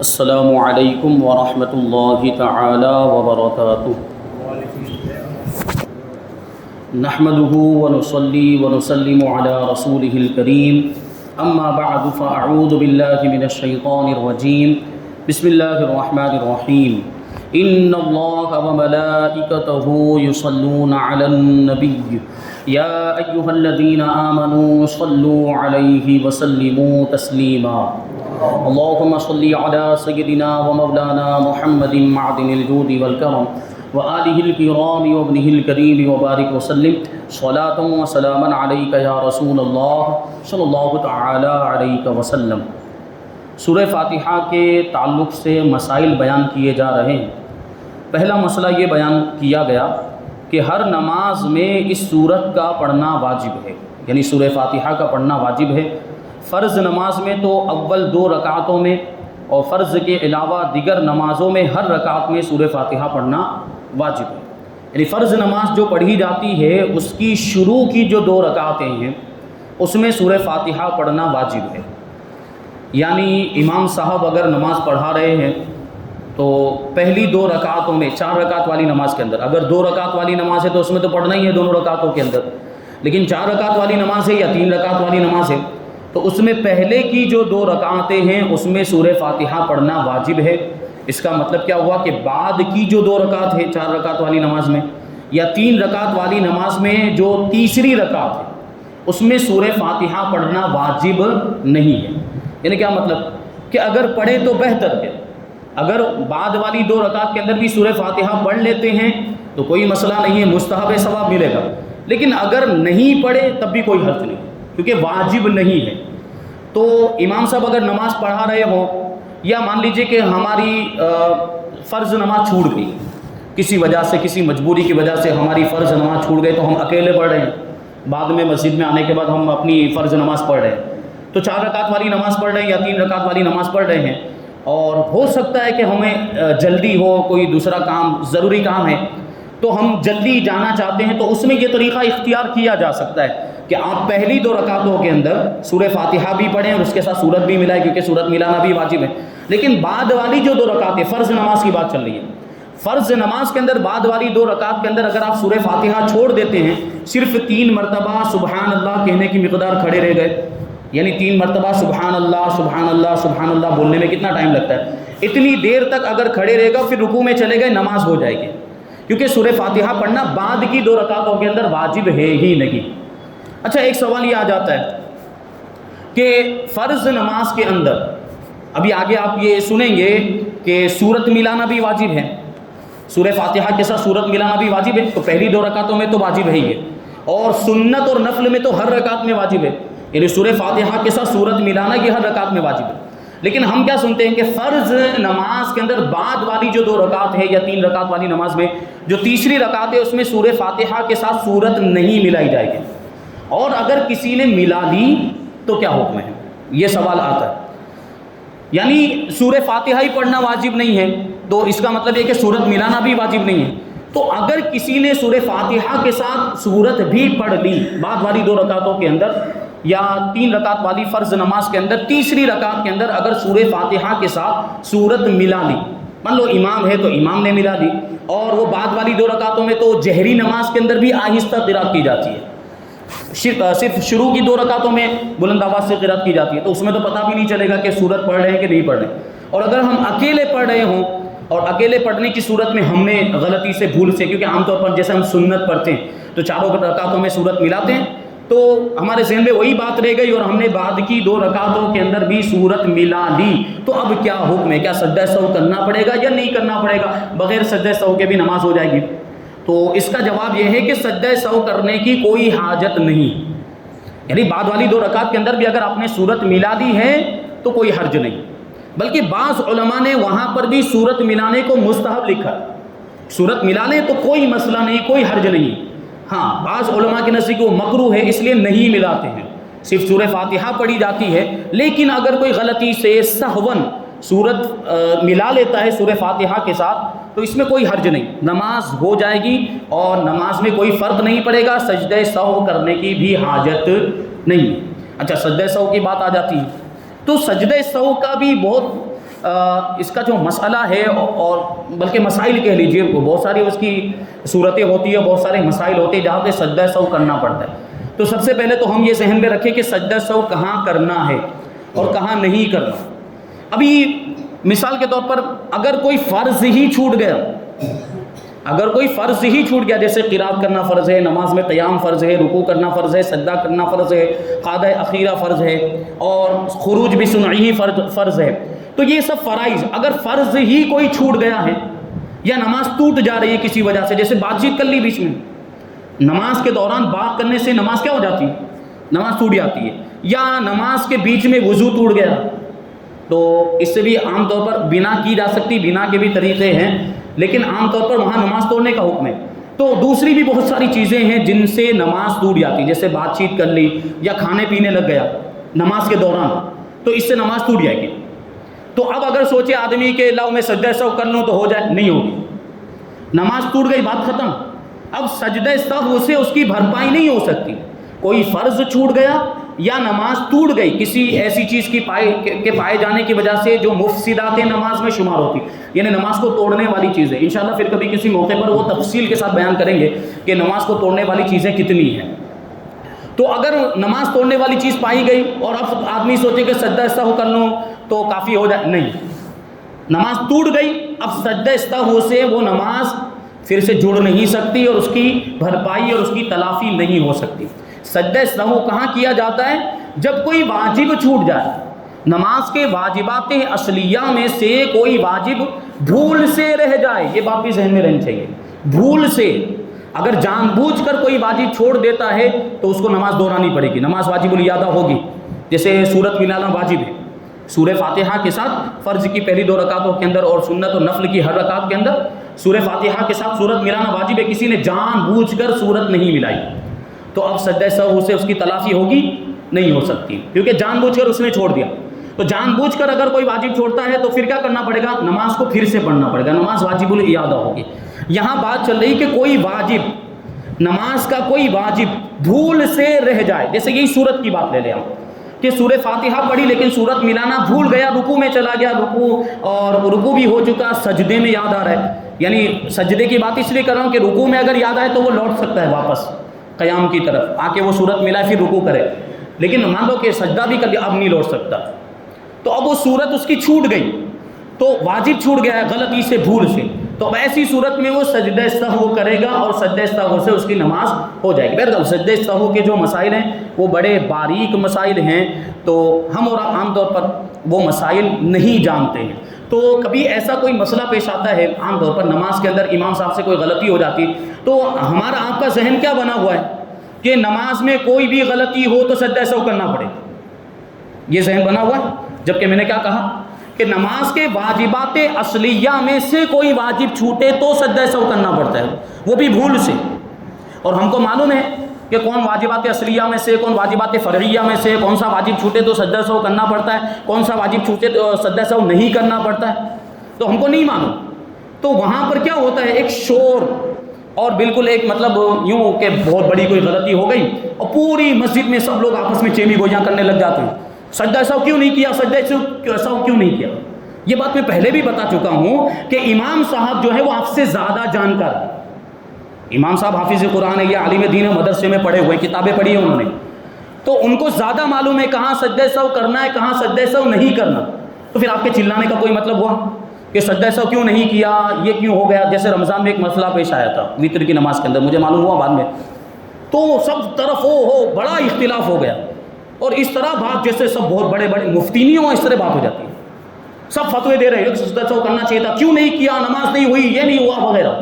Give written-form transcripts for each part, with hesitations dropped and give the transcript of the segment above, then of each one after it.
السلام علیکم ورحمۃ اللہ تعالی وبرکاتہ۔ نحمده ونصلي ونسلم على رسوله الكريم اما بعد فاعوذ بالله من الشيطان الرجيم بسم الله الرحمن الرحيم ان الله وملائكته يصلون على النبي يا ايها الذين آمنوا صلوا عليه وسلموا تسليما اللهم صل على سيدنا ومولانا محمد معدن الجود والكرم وآلہ الکرام وابنہ الکریم وبارک وسلم صلاۃ وسلاما علیک یا رسول اللہ صلی اللہ تعالی علیہ وسلم۔ سورہ فاتحہ کے تعلق سے مسائل بیان کیے جا رہے ہیں۔ پہلا مسئلہ یہ بیان کیا گیا کہ ہر نماز میں اس سورت کا پڑھنا واجب ہے، یعنی سورہ فاتحہ کا پڑھنا واجب ہے۔ فرض نماز میں تو اول 2 رکعتوں میں اور فرض کے علاوہ دیگر نمازوں میں ہر رکعت میں سورہ فاتحہ پڑھنا واجب ہے، یعنی فرض نماز جو پڑھی جاتی ہے اس کی شروع کی جو 2 رکعتیں ہیں اس میں سورہ فاتحہ پڑھنا واجب ہے۔ یعنی امام صاحب اگر نماز پڑھا رہے ہیں تو پہلی 2 رکعتوں میں 4 رکعت والی نماز کے اندر، اگر 2 رکعت والی نماز ہے تو اس میں تو پڑھنا ہی ہے دونوں رکعتوں کے اندر، لیکن 4 رکعت والی نماز ہے یا 3 رکعت والی نماز ہے تو اس میں پہلے کی جو 2 رکعتیں ہیں اس میں سورہ فاتحہ پڑھنا واجب ہے۔ اس کا مطلب کیا ہوا کہ بعد کی جو 2 رکعت ہے 4 رکعت والی نماز میں یا 3 رکعت والی نماز میں جو تیسری رکعت ہے اس میں سورہ فاتحہ پڑھنا واجب نہیں ہے۔ یعنی کیا مطلب کہ اگر پڑھے تو بہتر ہے، اگر بعد والی 2 رکعت کے اندر بھی سورہ فاتحہ پڑھ لیتے ہیں تو کوئی مسئلہ نہیں ہے، مستحب ثواب ملے گا، لیکن اگر نہیں پڑھے تب بھی کوئی حرج نہیں کیونکہ واجب نہیں ہے۔ تو امام صاحب اگر نماز پڑھا رہے ہوں یا مان لیجئے کہ ہماری فرض نماز چھوٹ گئی کسی وجہ سے، کسی مجبوری کی وجہ سے ہماری فرض نماز چھوٹ گئی تو ہم اکیلے پڑھ رہے ہیں، بعد میں مسجد میں آنے کے بعد ہم اپنی فرض نماز پڑھ رہے ہیں، تو 4 رکعت والی نماز پڑھ رہے ہیں یا 3 رکعت والی نماز پڑھ رہے ہیں اور ہو سکتا ہے کہ ہمیں جلدی ہو، کوئی دوسرا کام ضروری کام ہے تو ہم جلدی جانا چاہتے ہیں، تو اس میں یہ طریقہ اختیار کیا جا سکتا ہے کہ آپ پہلی 2 رکعتوں کے اندر سورہ فاتحہ بھی پڑھیں اور اس کے ساتھ سورت بھی ملائیں، کیونکہ سورت ملانا بھی واجب ہے۔ لیکن بعد والی جو 2 رکعتیں، فرض نماز کی بات چل رہی ہے، فرض نماز کے اندر بعد والی 2 رکعت کے اندر اگر آپ سورہ فاتحہ چھوڑ دیتے ہیں، صرف 3 مرتبہ سبحان اللہ کہنے کی مقدار کھڑے رہ گئے، یعنی 3 مرتبہ سبحان اللہ سبحان اللہ سبحان اللہ بولنے میں کتنا ٹائم لگتا ہے، اتنی دیر تک اگر کھڑے رہے گا پھر رکوع میں چلے گئے نماز ہو جائے گی، کیونکہ سورہ فاتحہ پڑھنا بعد کی 2 رکعتوں کے اندر واجب ہے ہی نہیں۔ اچھا، ایک سوال یہ آ جاتا ہے کہ فرض نماز کے اندر ابھی آگے آپ یہ سنیں گے کہ سورت ملانا بھی واجب ہے، سورہ فاتحہ کے ساتھ سورت ملانا بھی واجب ہے، تو پہلی 2 رکعتوں میں تو واجب ہے ہی ہے، اور سنت اور نفل میں تو ہر رکعت میں واجب ہے، یعنی سورہ فاتحہ کے ساتھ سورت ملانا یہ ہر رکعت میں واجب ہے۔ لیکن ہم کیا سنتے ہیں کہ فرض نماز کے اندر بعد والی جو 2 رکعت ہے یا 3 رکعت والی نماز میں جو تیسری رکعت ہے اس میں سورہ فاتحہ کے ساتھ سورت نہیں ملائی جائے گی، اور اگر کسی نے ملا لی تو کیا حکم ہے، یہ سوال آتا ہے۔ یعنی سورہ فاتحہ ہی پڑھنا واجب نہیں ہے تو اس کا مطلب یہ کہ سورت ملانا بھی واجب نہیں ہے، تو اگر کسی نے سورہ فاتحہ کے ساتھ سورت بھی پڑھ لی بعد والی 2 رکعتوں کے اندر یا 3 رکعت والی فرض نماز کے اندر تیسری رکعت کے اندر اگر سورہ فاتحہ کے ساتھ سورت ملا لی، مان لو امام ہے تو امام نے ملا لی، اور وہ بعد والی 2 رکعتوں میں تو جہری نماز کے اندر بھی آہستہ قرات کی جاتی ہے، صرف شروع کی 2 رکعتوں میں بلند آواز سے قرات کی جاتی ہے، تو اس میں تو پتہ بھی نہیں چلے گا کہ سورت پڑھ رہے ہیں کہ نہیں پڑھ رہے ہیں، اور اگر ہم اکیلے پڑھ رہے ہوں اور اکیلے پڑھنے کی صورت میں ہم نے غلطی سے بھول سے، کیونکہ عام طور پر جیسے ہم سنت پڑھتے ہیں تو 4 رکعتوں میں سورت ملاتے ہیں، تو ہمارے ذہن میں وہی بات رہ گئی اور ہم نے بعد کی 2 رکعتوں کے اندر بھی سورت ملا لی، تو اب کیا حکم ہے، کیا سجدہ سہو کرنا پڑے گا یا نہیں کرنا پڑے گا، بغیر سجدہ سہو کے بھی نماز ہو جائے گی؟ تو اس کا جواب یہ ہے کہ سجدہ سہو کرنے کی کوئی حاجت نہیں، یعنی بعد والی 2 رکعت کے اندر بھی اگر آپ نے سورت ملا دی ہے تو کوئی حرج نہیں، بلکہ بعض علماء نے وہاں پر بھی سورت ملانے کو مستحب لکھا، سورت ملا لیں تو کوئی مسئلہ نہیں، کوئی حرج نہیں۔ ہاں، بعض علماء کے نزدیک وہ مکروہ ہے اس لیے نہیں ملاتے ہیں، صرف سورہ فاتحہ پڑھی جاتی ہے، لیکن اگر کوئی غلطی سے سہون سورت ملا لیتا ہے سورہ فاتحہ کے ساتھ تو اس میں کوئی حرج نہیں، نماز ہو جائے گی اور نماز میں کوئی فرق نہیں پڑے گا، سجدہ سہو کرنے کی بھی حاجت نہیں۔ اچھا، سجدہ سہو کی بات آ جاتی ہے تو سجدہ سہو کا بھی بہت اس کا جو مسئلہ ہے اور بلکہ مسائل کہہ لیجیے، بہت ساری اس کی صورتیں ہوتی ہیں، بہت سارے مسائل ہوتے ہیں جہاں پہ سجدہ سہو کرنا پڑتا ہے۔ تو سب سے پہلے تو ہم یہ ذہن میں رکھیں کہ سجدہ سہو کہاں کرنا ہے اور کہاں نہیں کرنا۔ ابھی مثال کے طور پر اگر کوئی فرض ہی چھوٹ گیا، جیسے قرات کرنا فرض ہے، نماز میں قیام فرض ہے، رکوع کرنا فرض ہے، سجدہ کرنا فرض ہے، قعدہ اخیرہ فرض ہے، اور خروج بسنعہ فرض ہے، تو یہ سب فرائض اگر فرض ہی کوئی چھوٹ گیا ہے یا نماز ٹوٹ جا رہی ہے کسی وجہ سے، جیسے بات چیت کر لی بیچ میں، نماز کے دوران بات کرنے سے نماز کیا ہو جاتی ہے؟ نماز ٹوٹ جاتی ہے، یا نماز کے بیچ میں وضو ٹوٹ گیا، تو اس سے بھی عام طور پر بنا کی جا سکتی، بنا کے بھی طریقے ہیں، لیکن عام طور پر وہاں نماز توڑنے کا حکم ہے۔ تو دوسری بھی بہت ساری چیزیں ہیں جن سے نماز ٹوٹ جاتی، جیسے بات چیت کر لی یا کھانے پینے لگ گیا نماز کے دوران، تو اس سے نماز ٹوٹ جائے گی۔ تو اب اگر سوچے آدمی کہ لاؤ میں سجدہ سہو کر لوں تو ہو جائے، نہیں ہوگی، نماز ٹوٹ گئی، بات ختم۔ اب سجدہ سہو سے اس کی بھرپائی نہیں ہو سکتی، کوئی فرض چھوٹ گیا یا نماز ٹوٹ گئی کسی ایسی چیز کی پائے جانے کی وجہ سے جو مفسدات نماز میں شمار ہوتی، یعنی نماز کو توڑنے والی چیزیں، انشاءاللہ پھر کبھی کسی موقع پر وہ تفصیل کے ساتھ بیان کریں گے کہ نماز کو توڑنے والی چیزیں کتنی ہیں۔ تو اگر نماز توڑنے والی چیز پائی گئی اور اب آدمی سوچے کہ سجدہ سہو کر لوں تو کافی ہو جائے، نہیں، نماز ٹوٹ گئی، اب سجدہ سہو سے وہ نماز پھر سے جڑ نہیں سکتی اور اس کی بھرپائی اور اس کی تلافی نہیں ہو سکتی۔ سجدہ سہو کہاں کیا جاتا ہے؟ جب کوئی واجب چھوٹ جائے، نماز کے واجبات اصلیہ میں سے کوئی واجب بھول سے رہ جائے، یہ بات بھی ذہن میں رہنی چاہیے، بھول سے اگر جان بوجھ کر کوئی واجب چھوڑ دیتا ہے تو اس کو نماز دہرانی پڑے گی، نماز واجب الیادہ ہوگی۔ جیسے سورت ملانا واجب ہے، سورہ فاتحہ کے ساتھ فرض کی پہلی 2 رکعتوں کے اندر اور سنت اور نفل کی ہر رکعت کے اندر سورہ فاتحہ کے ساتھ سورت ملانا واجب ہے، کسی نے جان بوجھ کر سورت نہیں ملائی تو اب سجدہ سہو سے اس کی تلافی ہوگی؟ نہیں ہو سکتی، کیونکہ جان بوجھ کر اس نے چھوڑ دیا۔ تو جان بوجھ کر اگر کوئی واجب چھوڑتا ہے تو پھر کیا کرنا پڑے گا؟ نماز کو پھر سے پڑھنا پڑے گا، نماز واجب الاعادہ ہوگی۔ یہاں بات چل رہی کہ کوئی واجب، نماز کا کوئی واجب بھول سے رہ جائے، جیسے یہی سورت کی بات لے لیں ہم کہ سورہ فاتحہ پڑھی لیکن سورت ملانا بھول گیا، رکوع میں چلا گیا، رکوع بھی ہو چکا، سجدے میں یاد آ رہا ہے، یعنی سجدے کی بات اس لیے کر رہا ہوں کہ رکوع میں اگر یاد آئے تو وہ لوٹ سکتا ہے واپس قیام کی طرف آ کے، وہ سورت ملا پھر رکوع کرے، لیکن مان لو کہ سجدہ بھی کر لیا، اب نہیں لوٹ سکتا، تو اب وہ سورت اس کی چھوٹ گئی، تو واجب چھوٹ گیا ہے غلطی سے، بھول سے، تو اب ایسی صورت میں وہ سجدہ سہو کرے گا اور سجدہ سہو سے اس کی نماز ہو جائے گی۔ بہرحال سجدہ سہو کے جو مسائل ہیں وہ بڑے باریک مسائل ہیں، تو ہم اور عام طور پر وہ مسائل نہیں جانتے ہیں، تو کبھی ایسا کوئی مسئلہ پیش آتا ہے عام طور پر نماز کے اندر امام صاحب سے کوئی غلطی ہو جاتی، تو ہمارا آپ کا ذہن کیا بنا ہوا ہے کہ نماز میں کوئی بھی غلطی ہو تو سجدہ سہو کرنا پڑے، یہ ذہن بنا ہوا ہے، جبکہ میں نے کیا کہا کہ نماز کے واجبات اصلیہ میں سے کوئی واجب چھوٹے تو سجدہ سہو کرنا پڑتا ہے، وہ بھی بھول سے، اور ہم کو معلوم ہے کہ کون واجبات اصلیہ میں سے، کون واجبات فرعیہ میں سے، کون سا واجب چھوٹے تو سجدہ سہو کرنا پڑتا ہے، کون سا واجب چھوٹے تو سجدہ سہو نہیں کرنا پڑتا ہے، تو ہم کو نہیں معلوم۔ تو وہاں پر کیا ہوتا ہے، ایک شور اور بالکل ایک مطلب یوں کہ بہت بڑی کوئی غلطی ہو گئی اور پوری مسجد میں سب لوگ آپس میں چیمی گوئیاں کرنے لگ جاتے ہیں، سجدہ سہو کیوں نہیں کیا، سجدہ سہو کیوں نہیں کیا۔ یہ بات میں پہلے بھی بتا چکا ہوں کہ امام صاحب جو ہے وہ آپ سے زیادہ جانکار ہے، امام صاحب حافظ قرآن ہے یا عالم دین مدرسے میں پڑھے ہوئے، کتابیں پڑھی ہیں انہوں نے، تو ان کو زیادہ معلوم ہے کہاں سجدہ سہو کرنا ہے کہاں سجدہ سہو نہیں کرنا، تو پھر آپ کے چلانے کا کوئی مطلب ہوا کہ سجدہ سہو کیوں نہیں کیا، یہ کیوں ہو گیا۔ جیسے رمضان میں ایک مسئلہ پیش آیا تھا وتر کی نماز کے اندر، مجھے معلوم ہوا بعد میں، تو سب طرف بڑا اختلاف ہو گیا، اور اس طرح بات جیسے سب بہت بڑے بڑے مفتی نہیں ہو اس طرح بات ہو جاتی ہے، سب فتوے دے رہے ہیں سجدہ سہو کرنا چاہیے تھا، کیوں نہیں کیا، نماز نہیں ہوئی، یہ نہیں ہوا وغیرہ۔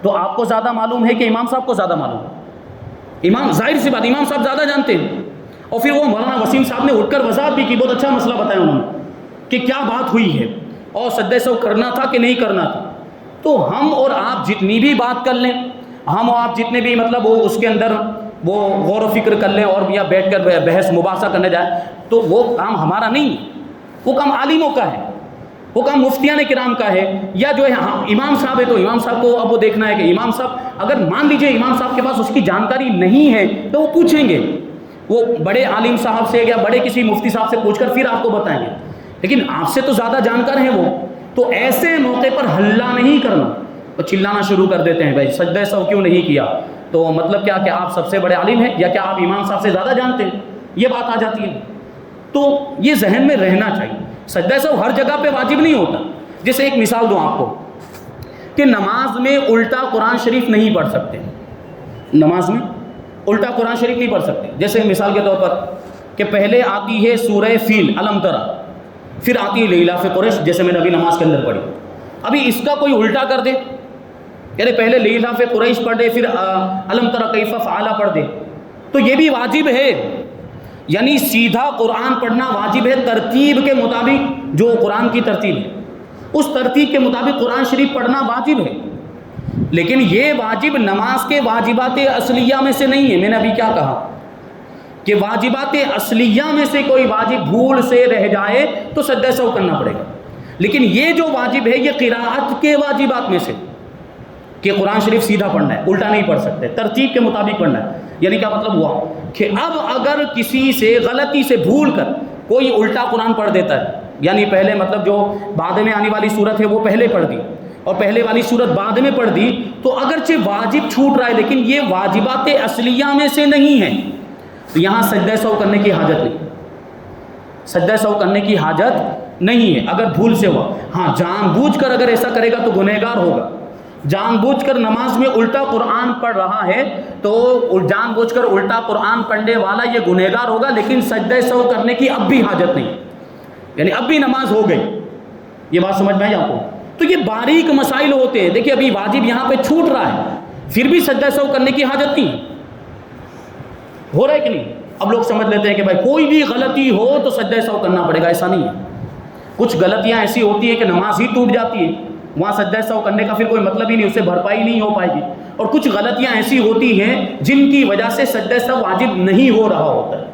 تو آپ کو زیادہ معلوم ہے کہ امام صاحب کو زیادہ معلوم ہے، امام ظاہر سی بات امام صاحب زیادہ جانتے ہیں۔ اور پھر وہ مولانا وسیم صاحب نے اٹھ کر وضاحت بھی کی، بہت اچھا مسئلہ بتایا انہوں نے کہ کیا بات ہوئی ہے اور سجدہ سہو کرنا تھا کہ نہیں کرنا تھا۔ تو ہم اور آپ جتنی بھی بات کر لیں، ہم اور آپ جتنے بھی مطلب وہ اس کے اندر وہ غور و فکر کر لیں اور یا بیٹھ کر بحث مباحثہ کرنے جائیں، تو وہ کام ہمارا نہیں ہے، وہ کام عالموں کا ہے، وہ کام مفتیان کرام کا ہے، یا جو ہے امام صاحب ہے تو امام صاحب کو اب وہ دیکھنا ہے کہ امام صاحب اگر مان لیجئے امام صاحب کے پاس اس کی جانکاری نہیں ہے تو وہ پوچھیں گے، وہ بڑے عالم صاحب سے یا بڑے کسی مفتی صاحب سے پوچھ کر پھر آپ کو بتائیں گے لیکن آپ سے تو زیادہ جانکار ہیں وہ، تو ایسے موقع پر ہلہ نہیں کرنا اور چلانا شروع کر دیتے ہیں بھائی سجدہ سہو کیوں نہیں کیا، تو مطلب کیا کہ آپ سب سے بڑے عالم ہیں یا کیا آپ امام صاحب سے زیادہ جانتے ہیں، یہ بات آ جاتی ہے۔ تو یہ ذہن میں رہنا چاہیے، سجدہ سہو ہر جگہ پہ واجب نہیں ہوتا۔ جیسے ایک مثال دوں آپ کو کہ نماز میں الٹا قرآن شریف نہیں پڑھ سکتے، نماز میں الٹا قرآن شریف نہیں پڑھ سکتے۔ جیسے مثال کے طور پر کہ پہلے آتی ہے سورہ فیل الم ترا، پھر آتی ہے لیلاف قریش جیسے میں نے ابھی نماز کے اندر پڑھی، ابھی اس کا کوئی الٹا کر دے، یعنی پہلے لیلاف قریش پڑھ دے پھر الم ترا کیف فعل پڑھ دے، تو یہ بھی واجب ہے، یعنی سیدھا قرآن پڑھنا واجب ہے ترتیب کے مطابق، جو قرآن کی ترتیب ہے اس ترتیب کے مطابق قرآن شریف پڑھنا واجب ہے۔ لیکن یہ واجب نماز کے واجبات اصلیہ میں سے نہیں ہے۔ میں نے ابھی کیا کہا کہ واجبات اصلیہ میں سے کوئی واجب بھول سے رہ جائے تو سجدہ سہو کرنا پڑے گا، لیکن یہ جو واجب ہے یہ قراءت کے واجبات میں سے کہ قرآن شریف سیدھا پڑھنا ہے، الٹا نہیں پڑھ سکتے، ترتیب کے مطابق پڑھنا ہے۔ یعنی کیا مطلب ہوا کہ اب اگر کسی سے غلطی سے بھول کر کوئی الٹا قرآن پڑھ دیتا ہے، یعنی پہلے مطلب جو بعد میں آنے والی صورت ہے وہ پہلے پڑھ دی اور پہلے والی صورت بعد میں پڑھ دی، تو اگرچہ واجب چھوٹ رہا ہے لیکن یہ واجبات اصلیہ میں سے نہیں ہے، تو یہاں سجدہ سہو کرنے کی حاجت نہیں، سجدہ سہو کرنے کی حاجت نہیں ہے اگر بھول سے ہوا۔ ہاں جان بوجھ کر اگر ایسا کرے گا تو گنہگار ہوگا، جان بوجھ کر نماز میں الٹا قرآن پڑھ رہا ہے تو جان بوجھ کر الٹا قرآن پڑھنے والا یہ گنہگار ہوگا، لیکن سجدہ سہو کرنے کی اب بھی حاجت نہیں، یعنی اب بھی نماز ہو گئی۔ یہ بات سمجھ میں آئی آپ کو؟ تو یہ باریک مسائل ہوتے ہیں۔ دیکھیے ابھی واجب یہاں پہ چھوٹ رہا ہے پھر بھی سجدہ سہو کرنے کی حاجت نہیں، ہو رہا ہے کہ نہیں؟ اب لوگ سمجھ لیتے ہیں کہ بھائی کوئی بھی غلطی ہو تو سجدہ سہو کرنا پڑے گا، ایسا نہیں ہے۔ کچھ غلطیاں ایسی ہوتی ہیں کہ نماز ہی ٹوٹ جاتی ہے، وہاں سجدہ سہو کرنے کا پھر کوئی مطلب ہی نہیں، اس سے بھرپائی نہیں ہو پائے گی، اور کچھ غلطیاں ایسی ہوتی ہیں جن کی وجہ سے سجدہ سہو واجب نہیں ہو رہا ہوتا ہے،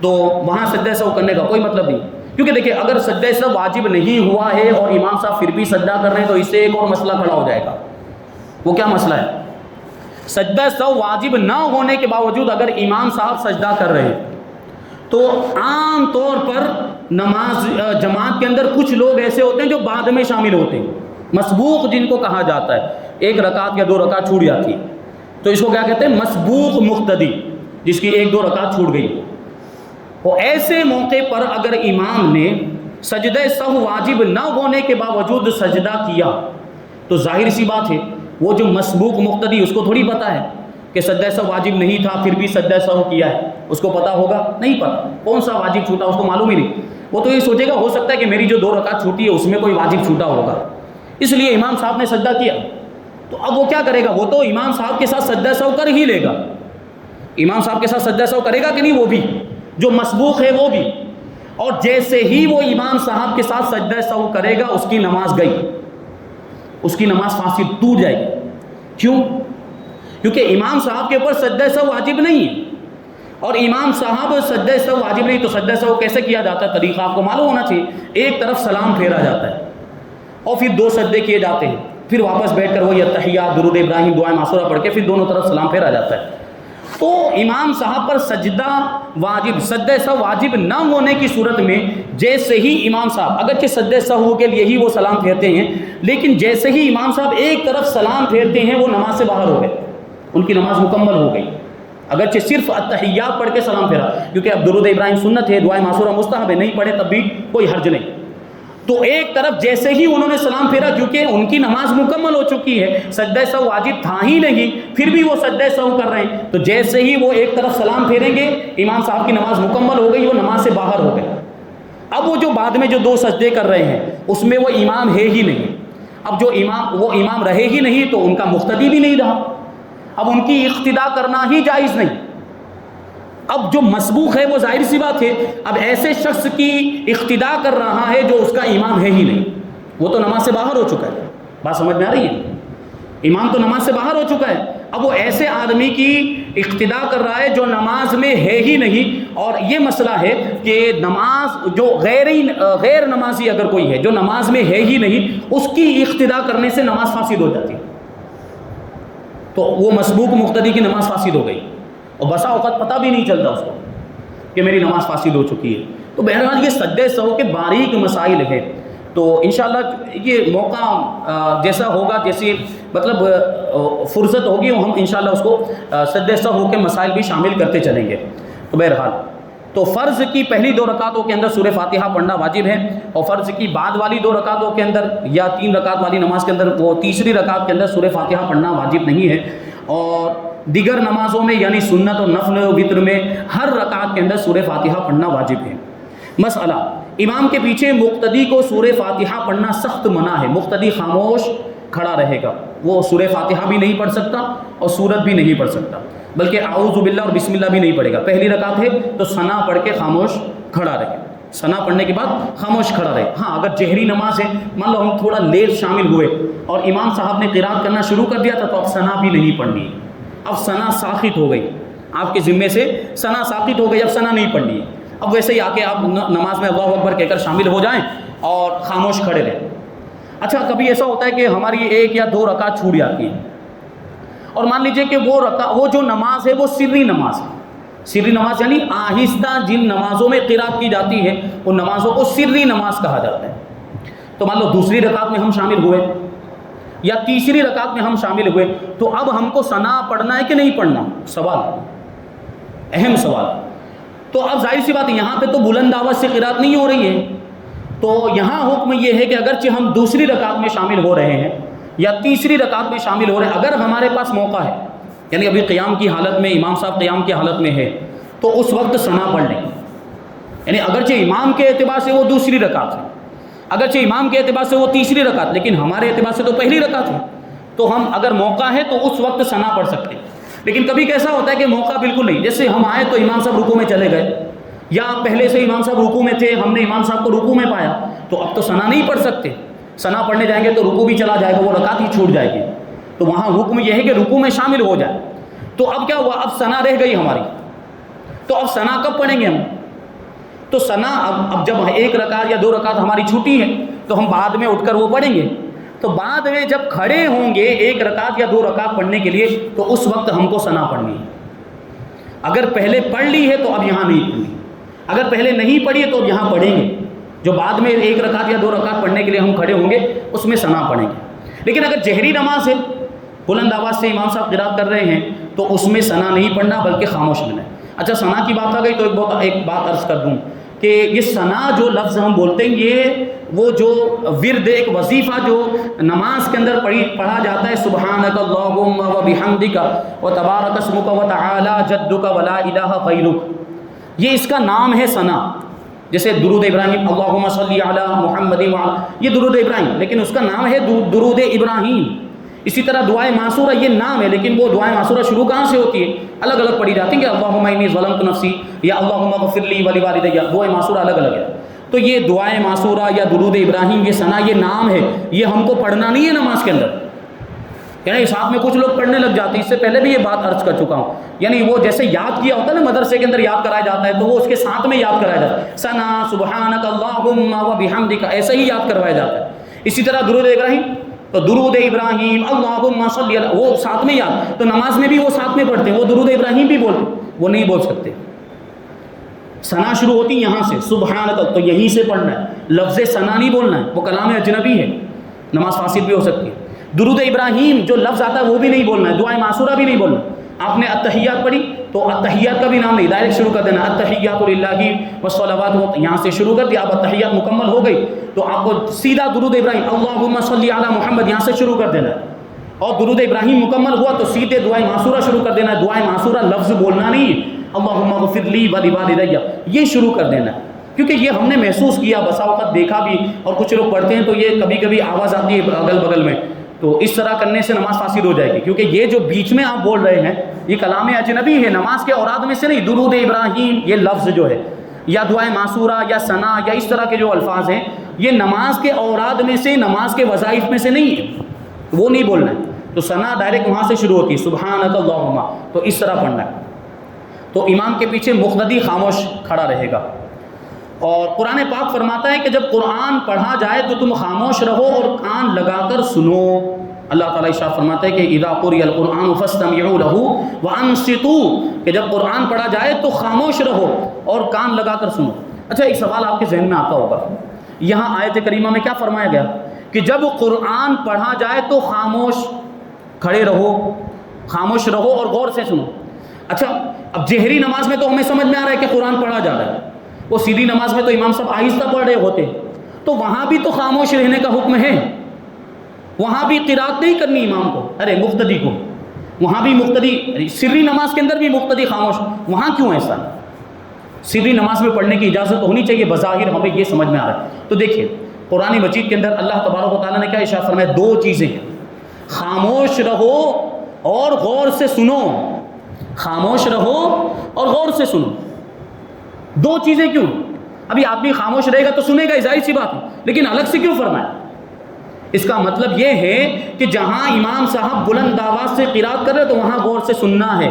تو وہاں سجدہ سہو کرنے کا کوئی مطلب نہیں۔ کیونکہ دیکھیں اگر سجدہ سہو واجب نہیں ہوا ہے اور امام صاحب پھر بھی سجدہ کر رہے ہیں تو اس سے ایک اور مسئلہ کھڑا ہو جائے گا۔ وہ کیا مسئلہ ہے؟ سجدہ سہو واجب نہ ہونے کے باوجود اگر امام صاحب سجدہ کر رہے ہیں تو عام طور پر نماز جماعت کے اندر کچھ لوگ ایسے ہوتے ہیں جو بعد میں شامل ہوتے ہیں، مسبوق جن کو کہا جاتا ہے، ایک رکعت یا دو رکعت چھوٹ جاتی ہے تو اس کو کیا کہتے ہیں؟ مسبوق مقتدی، جس کی ایک دو رکعت چھوٹ گئی۔ اور ایسے موقع پر اگر امام نے سجدہ سہو واجب نہ ہونے کے باوجود سجدہ کیا تو ظاہر سی بات ہے وہ جو مسبوق مقتدی اس کو تھوڑی پتہ ہے کہ سجدہ سہو واجب نہیں تھا پھر بھی سجدہ سہو کیا ہے، اس کو پتہ ہوگا؟ نہیں پتہ، کون سا واجب چھوٹا اس کو معلوم ہی نہیں، وہ تو یہ سوچے گا ہو سکتا ہے کہ میری جو دو رکعت چھوٹی ہے اس میں کوئی واجب چھوٹا ہوگا، اس لیے امام صاحب نے سجدہ کیا۔ تو اب وہ کیا کرے گا؟ وہ تو امام صاحب کے ساتھ سجدہ سہو کر ہی لے گا، امام صاحب کے ساتھ سجدہ سہو کرے گا کہ نہیں؟ وہ بھی جو مسبوق ہے وہ بھی، اور جیسے ہی وہ امام صاحب کے ساتھ سجدہ سہو کرے گا اس کی نماز گئی، اس کی نماز فاسد، ٹوٹ جائے گی۔ کیوں؟ کیونکہ امام صاحب کے اوپر سجدہ سہو واجب نہیں ہے، اور امام صاحب سجدہ سہو واجب نہیں تو سجدہ سہو کیسے کیا جاتا ہے؟ طریقہ آپ کو معلوم ہونا چاہیے۔ ایک طرف سلام پھیرا جاتا ہے اور پھر دو سجدے کیے جاتے ہیں، پھر واپس بیٹھ کر وہی التحیات، درود ابراہیم، دعائے معصورہ پڑھ کے پھر دونوں طرف سلام پھیرا جاتا ہے۔ تو امام صاحب پر سجدہ واجب، سجدہ سہو واجب نہ ہونے کی صورت میں جیسے ہی امام صاحب، اگرچہ سجدہ سہو کے لیے ہی وہ سلام پھیرتے ہیں، لیکن جیسے ہی امام صاحب ایک طرف سلام پھیرتے ہیں وہ نماز سے باہر ہو گئے، ان کی نماز مکمل ہو گئی، اگرچہ صرف التحیات پڑھ کے سلام پھیرا، کیونکہ اب درود ابراہیم سنت ہے، دعائے معصورہ مستحب ہے، نہیں پڑھے تب بھی کوئی حرج نہیں۔ تو ایک طرف جیسے ہی انہوں نے سلام پھیرا، کیونکہ ان کی نماز مکمل ہو چکی ہے، سجدہ سہو واجب تھا ہی نہیں، پھر بھی وہ سجدہ سہو کر رہے ہیں، تو جیسے ہی وہ ایک طرف سلام پھیریں گے امام صاحب کی نماز مکمل ہو گئی، وہ نماز سے باہر ہو گئے۔ اب وہ جو بعد میں جو دو سجدے کر رہے ہیں اس میں وہ امام ہے ہی نہیں، اب جو وہ امام رہے ہی نہیں تو ان کا مقتدی بھی نہیں رہا، اب ان کی اقتداء کرنا ہی جائز نہیں۔ اب جو مسبوق ہے وہ ظاہر سی بات ہے اب ایسے شخص کی اقتداء کر رہا ہے جو اس کا امام ہے ہی نہیں، وہ تو نماز سے باہر ہو چکا ہے۔ بات سمجھ میں آ رہی ہے؟ امام تو نماز سے باہر ہو چکا ہے، اب وہ ایسے آدمی کی اقتداء کر رہا ہے جو نماز میں ہے ہی نہیں۔ اور یہ مسئلہ ہے کہ نماز جو غیر نمازی اگر کوئی ہے جو نماز میں ہے ہی نہیں، اس کی اقتداء کرنے سے نماز فاسد ہو جاتی ہے، تو وہ مسبوق مقتدی کی نماز فاسد ہو گئی، اور بسا اوقات پتہ بھی نہیں چلتا اس کو کہ میری نماز فاسد ہو چکی ہے۔ تو بہرحال یہ سجدہ سہو کے باریک مسائل ہیں. تو انشاءاللہ یہ موقع جیسا ہوگا، جیسی مطلب فرصت ہوگی، ہم انشاءاللہ اس کو سجدہ سہو کے مسائل بھی شامل کرتے چلیں گے. تو بہرحال تو فرض کی پہلی 2 رکعتوں کے اندر سورہ فاتحہ پڑھنا واجب ہے، اور فرض کی بعد والی 2 رکعتوں کے اندر یا 3 رکعت والی نماز کے اندر وہ تیسری رکعت کے اندر سورہ فاتحہ پڑھنا واجب نہیں ہے. اور دیگر نمازوں میں یعنی سنت اور نفل و وتر میں ہر رکعت کے اندر سورہ فاتحہ پڑھنا واجب ہے. مسئلہ، امام کے پیچھے مقتدی کو سورہ فاتحہ پڑھنا سخت منع ہے. مقتدی خاموش کھڑا رہے گا، وہ سورہ فاتحہ بھی نہیں پڑھ سکتا اور سورت بھی نہیں پڑھ سکتا، بلکہ اعوذ باللہ اور بسم اللہ بھی نہیں پڑھے گا. پہلی رکعت ہے تو ثنا پڑھ کے خاموش کھڑا رہے، ثنا پڑھنے کے بعد خاموش کھڑا رہے. ہاں اگر جہری نماز ہے، مان لو ہم تھوڑا لیٹ شامل ہوئے اور امام صاحب نے قرات کرنا شروع کر دیا تھا، تو اب ثنا بھی نہیں پڑھنی. اب ثنا ساقط ہو گئی، آپ کے ذمے سے ثنا ساقط ہو گئی، اب ثنا نہیں پڑھنی ہے. اب ویسے ہی آ کے آپ نماز میں اللہ اکبر کہہ کر شامل ہو جائیں اور خاموش کھڑے رہیں. اچھا کبھی ایسا ہوتا ہے کہ ہماری 1 یا 2 رکعت چھوٹ جاتی ہیں، اور مان لیجئے کہ وہ جو نماز ہے وہ سری نماز ہے. سری نماز یعنی آہستہ جن نمازوں میں قرات کی جاتی ہے ان نمازوں کو سری نماز کہا جاتا ہے. تو مان لو دوسری رکعت میں ہم شامل ہوئے یا تیسری رکعت میں ہم شامل ہوئے، تو اب ہم کو ثنا پڑھنا ہے کہ نہیں پڑھنا؟ سوال، اہم سوال. تو اب ظاہر سی بات ہے یہاں پہ تو بلند آواز سے قرات نہیں ہو رہی ہے، تو یہاں حکم یہ ہے کہ اگرچہ ہم دوسری رکعت میں شامل ہو رہے ہیں یا تیسری رکعت میں شامل ہو رہے ہیں، اگر ہمارے پاس موقع ہے، یعنی ابھی قیام کی حالت میں امام صاحب قیام کی حالت میں ہے، تو اس وقت ثنا پڑھ لیں. یعنی اگرچہ امام کے اعتبار سے وہ دوسری رکعت ہے، اگرچہ امام کے اعتبار سے وہ تیسری رکعت، لیکن ہمارے اعتبار سے تو پہلی رکعت ہے، تو ہم اگر موقع ہے تو اس وقت ثنا پڑھ سکتے ہیں. لیکن کبھی کیسا ہوتا ہے کہ موقع بالکل نہیں، جیسے ہم آئے تو امام صاحب رکوع میں چلے گئے، یا پہلے سے امام صاحب رکوع میں تھے، ہم نے امام صاحب کو رکوع میں پایا، تو اب تو ثنا نہیں پڑھ سکتے. ثنا پڑھنے جائیں گے تو رکوع بھی چلا جائے گا، وہ رکعت ہی چھوٹ جائے گی. تو وہاں حکم یہ ہے کہ رکوع میں شامل ہو جائے. تو اب کیا ہوا، اب ثنا رہ گئی ہماری، تو اب ثنا کب پڑھیں گے ہم؟ تو ثنا اب جب 1 رکعت یا 2 رکعت ہماری چھوٹی ہے تو ہم بعد میں اٹھ کر وہ پڑھیں گے. تو بعد میں جب کھڑے ہوں گے 1 رکعت یا 2 رکعت پڑھنے کے لیے، تو اس وقت ہم کو ثنا پڑھنی ہے. اگر پہلے پڑھ لی ہے تو اب یہاں نہیں پڑھنی، اگر پہلے نہیں پڑھی ہے تو اب یہاں پڑھیں گے. جو بعد میں 1 رکعت یا 2 رکعت پڑھنے کے لیے ہم کھڑے ہوں گے اس میں ثنا پڑھیں گے. لیکن اگر جہری نماز ہے، بلند آواز سے امام صاحب قرات کر رہے ہیں، تو اس میں ثنا نہیں پڑھنا بلکہ خاموش رہنا ہے. اچھا ثنا کی بات آ گئی تو ایک بات عرض کر دوں کہ یہ ثنا جو لفظ ہم بولتے ہیں، یہ وہ جو ورد، ایک وظیفہ جو نماز کے اندر پڑھا جاتا ہے، سبحانک اللہم و بحمدک و تبارک اسمک و تعالی جدک ولا الہ غیرک، یہ اس کا نام ہے ثنا. جیسے درود ابراہیم، اللہم صلی علی محمد وعلی، یہ درود ابراہیم، لیکن اس کا نام ہے درود ابراہیم. اسی طرح دعائے معصورہ یہ نام ہے، لیکن وہ دعائے معصورہ شروع کہاں سے ہوتی ہے؟ الگ الگ پڑھی جاتی ہیں کہ اللہم انی ظلمت نفسی یا اللہم اغفر لی ولوالدی، دعائے معصورہ الگ الگ ہے. تو یہ دعائے معصورہ یا درود ابراہیم، یہ ثنا، یہ نام ہے، یہ ہم کو پڑھنا نہیں ہے نماز کے اندر. یعنی ساتھ میں کچھ لوگ پڑھنے لگ جاتے ہیں، اس سے پہلے بھی یہ بات عرض کر چکا ہوں. یعنی وہ جیسے یاد کیا ہوتا ہے نا، مدرسے کے اندر یاد کرایا جاتا ہے، تو وہ اس کے ساتھ میں یاد کرایا جاتا ہے، ثنا سبحانک اللہم و بحمدک، ایسے ہی یاد کروایا جاتا ہے. اسی طرح درود ابراہیم، تو درود ابراہیم اللہم صلی علی، وہ ساتھ میں یاد. تو نماز میں بھی وہ ساتھ میں پڑھتے ہیں، وہ درود ابراہیم بھی بولتے، وہ نہیں بول سکتے. ثنا شروع ہوتی یہاں سے، سبحانک، تو یہیں سے پڑھنا ہے. لفظ ثنا نہیں بولنا ہے، وہ کلام اجنبی ہے، نماز فاسد بھی ہو سکتی ہے. درود ابراہیم جو لفظ آتا ہے وہ بھی نہیں بولنا ہے، دعائے معصورہ بھی نہیں بولنا. آپ نے التحیات پڑھی تو التحیات کا بھی نام نہیں، ڈائریکٹ شروع کر دینا، التحیات للہ والصلوات، یہاں سے شروع کر دیا. اب التحیات مکمل ہو گئی تو آپ کو سیدھا درود ابراہیم اللہم صلی علی محمد یہاں سے شروع کر دینا ہے. اور درود ابراہیم مکمل ہوا تو سیدھے دعائے معصورہ شروع کر دینا ہے. دعائے معصورہ لفظ بولنا نہیں ہے، اللہم اغفر لی ولوالدی یہ شروع کر دینا ہے. کیونکہ یہ ہم نے محسوس کیا، بسا اوقات دیکھا بھی، اور کچھ لوگ پڑھتے ہیں تو یہ کبھی کبھی آواز آتی ہے اگل بغل میں، تو اس طرح کرنے سے نماز فاسد ہو جائے گی. کیونکہ یہ جو بیچ میں آپ بول رہے ہیں یہ کلام اجنبی ہے، نماز کے اوراد میں سے نہیں. درود ابراہیم یہ لفظ جو ہے، یا دعائے معصورہ یا ثنا یا اس طرح کے جو الفاظ ہیں، یہ نماز کے اوراد میں سے، نماز کے وظائف میں سے نہیں ہے، وہ نہیں بولنا ہے. تو ثنا ڈائریکٹ وہاں سے شروع ہوتی ہے، سبحانک اللہم، تو اس طرح پڑھنا ہے. تو امام کے پیچھے مقتدی خاموش کھڑا رہے گا. اور قرآن پاک فرماتا ہے کہ جب قرآن پڑھا جائے تو تم خاموش رہو اور کان لگا کر سنو. اللہ تعالیٰ ارشاد فرماتا ہے کہ اذا قرئ القرآن فاستمعوا له وانصتوا، کہ جب قرآن پڑھا جائے تو خاموش رہو اور کان لگا کر سنو. اچھا ایک سوال آپ کے ذہن میں آتا ہوگا، یہاں آیت کریمہ میں کیا فرمایا گیا کہ جب قرآن پڑھا جائے تو کھڑے رہو، خاموش رہو اور غور سے سنو۔ اچھا اب جہری نماز میں تو ہمیں سمجھ میں آ رہا ہے کہ قرآن پڑھا جا رہا ہے، وہ سیدھی نماز میں تو امام صاحب آہستہ پڑھ رہے ہوتے، تو وہاں بھی تو خاموش رہنے کا حکم ہے، وہاں بھی قرات نہیں کرنی امام کو، مقتدی کو، وہاں بھی مقتدی، سری نماز کے اندر بھی مقتدی خاموش، وہاں کیوں ایسا؟ سری نماز میں پڑھنے کی اجازت ہونی چاہیے، بظاہر ہمیں یہ سمجھ میں آ رہا ہے۔ تو دیکھیے قرآن مجید کے اندر اللہ تبارک و تعالیٰ نے کیا ارشاد فرمایا؟ دو چیزیں ہیں، خاموش رہو اور غور سے سنو، خاموش رہو اور غور سے سنو۔ دو چیزیں کیوں؟ ابھی آدمی خاموش رہے گا تو سنے گا، ظاہر سی بات ہے، لیکن الگ سے کیوں فرمایا؟ اس کا مطلب یہ ہے کہ جہاں امام صاحب بلند آواز سے قرات کر رہے تو وہاں غور سے سننا ہے،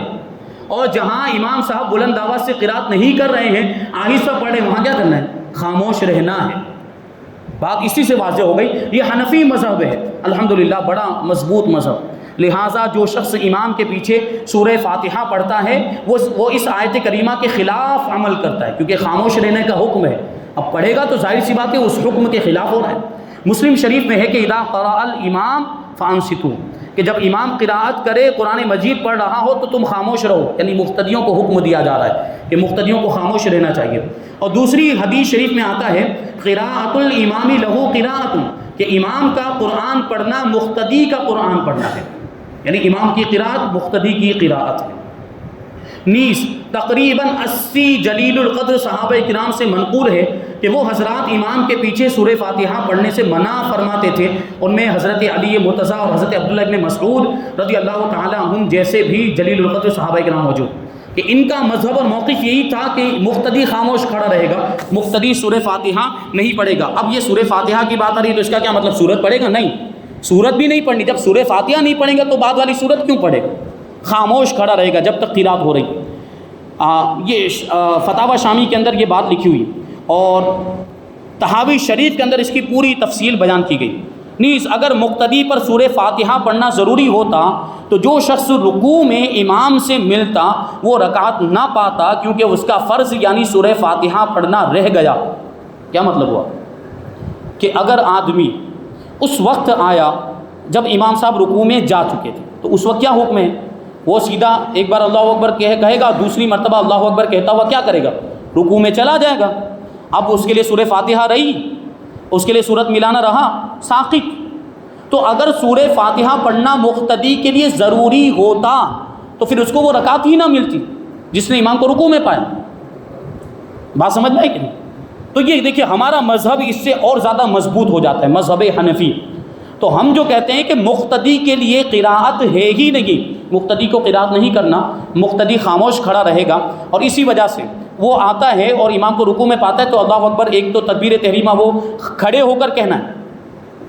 اور جہاں امام صاحب بلند آواز سے قرات نہیں کر رہے ہیں، آہستہ پڑھے، وہاں کیا کرنا ہے؟ خاموش رہنا ہے۔ بات اسی سے واضح ہو گئی۔ یہ حنفی مذہب ہے الحمدللہ، بڑا مضبوط مذہب، لہٰذا جو شخص امام کے پیچھے سورہ فاتحہ پڑھتا ہے وہ اس آیت کریمہ کے خلاف عمل کرتا ہے، کیونکہ خاموش رہنے کا حکم ہے، اب پڑھے گا تو ظاہر سی بات ہے اس حکم کے خلاف ہو رہا ہے۔ مسلم شریف میں ہے کہ اذا قرأ الامام فانصتوا، کہ جب امام قراءت کرے، قرآن مجید پڑھ رہا ہو تو تم خاموش رہو، یعنی مقتدیوں کو حکم دیا جا رہا ہے کہ مقتدیوں کو خاموش رہنا چاہیے۔ اور دوسری حدیث شریف میں آتا ہے قراءۃ الامام لہ قراءۃ، کہ امام کا قرآن پڑھنا مقتدی کا قرآن پڑھنا ہے، یعنی امام کی قراءت مقتدی کی قراءت ہے۔ نیز تقریباً 80 جلیل القدر صحابہ کرام سے منقول ہے کہ وہ حضرات امام کے پیچھے سورہ فاتحہ پڑھنے سے منع فرماتے تھے، ان میں حضرت علی مرتضیٰ اور حضرت عبداللہ ابن مسعود رضی اللہ تعالی عنہم جیسے بھی جلیل القدر صحابہ کرام موجود، کہ ان کا مذہب اور موقف یہی تھا کہ مقتدی خاموش کھڑا رہے گا، مقتدی سورہ فاتحہ نہیں پڑھے گا۔ اب یہ سورہ فاتحہ کی بات آ رہی ہے تو اس کا کیا مطلب سورت پڑھے گا؟ نہیں، سورت بھی نہیں پڑھنی۔ جب سورہ فاتحہ نہیں پڑھیں گا تو بعد والی سورت کیوں پڑھے گا؟ خاموش کھڑا رہے گا جب تک قرات ہو رہی۔ یہ فتاوی شامی کے اندر یہ بات لکھی ہوئی، اور تحاوی شریف کے اندر اس کی پوری تفصیل بیان کی گئی۔ نیز اگر مقتدی پر سورہ فاتحہ پڑھنا ضروری ہوتا تو جو شخص رکوع میں امام سے ملتا وہ رکعت نہ پاتا، کیونکہ اس کا فرض یعنی سورہ فاتحہ پڑھنا رہ گیا۔ کیا مطلب ہوا؟ کہ اگر آدمی اس وقت آیا جب امام صاحب رکوع میں جا چکے تھے تو اس وقت کیا حکم ہے؟ وہ سیدھا ایک بار اللہ اکبر کہے گا، دوسری مرتبہ اللہ اکبر کہتا ہوا کیا کرے گا؟ رکوع میں چلا جائے گا۔ اب اس کے لیے سورہ فاتحہ رہی، اس کے لیے سورت ملانا رہا ساقط۔ تو اگر سورہ فاتحہ پڑھنا مقتدی کے لیے ضروری ہوتا تو پھر اس کو وہ رکعت ہی نہ ملتی جس نے امام کو رکوع میں پایا۔ بات سمجھ میں آئی کہ نہیں؟ تو یہ دیکھیے ہمارا مذہب اس سے اور زیادہ مضبوط ہو جاتا ہے، مذہب حنفی۔ تو ہم جو کہتے ہیں کہ مقتدی کے لیے قراءت ہے ہی نہیں، مقتدی کو قراءت نہیں کرنا، مقتدی خاموش کھڑا رہے گا، اور اسی وجہ سے وہ آتا ہے اور امام کو رکوع میں پاتا ہے تو اللہ اکبر، ایک تو تکبیر تحریمہ وہ کھڑے ہو کر کہنا ہے۔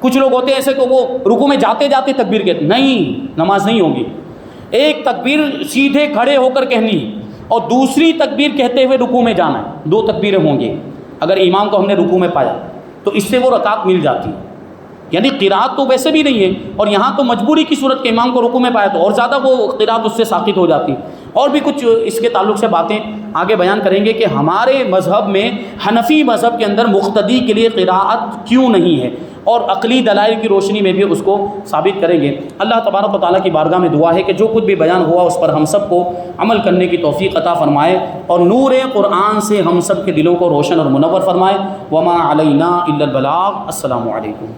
کچھ لوگ ہوتے ہیں ایسے کہ وہ رکوع میں جاتے جاتے تکبیر کہتے ہیں، نہیں، نماز نہیں ہوگی۔ ایک تکبیر سیدھے کھڑے ہو کر کہنی ہے اور دوسری تکبیر کہتے ہوئے رکوع میں جانا ہے، 2 تکبیریں ہوں گی۔ اگر امام کو ہم نے رکوع میں پایا تو اس سے وہ رکعت مل جاتی ہے، یعنی قراءت تو ویسے بھی نہیں ہے، اور یہاں تو مجبوری کی صورت کے امام کو رکوع میں پایا تو اور زیادہ وہ قراءت اس سے ساقط ہو جاتی۔ اور بھی کچھ اس کے تعلق سے باتیں آگے بیان کریں گے کہ ہمارے مذہب میں، حنفی مذہب کے اندر مقتدی کے لیے قراءت کیوں نہیں ہے، اور عقلی دلائل کی روشنی میں بھی اس کو ثابت کریں گے۔ اللہ تبارک و تعالیٰ کی بارگاہ میں دعا ہے کہ جو کچھ بھی بیان ہوا اس پر ہم سب کو عمل کرنے کی توفیق عطا فرمائے، اور نور قرآن سے ہم سب کے دلوں کو روشن اور منور فرمائے۔ وما علینا الا البلاغ۔ السلام علیکم۔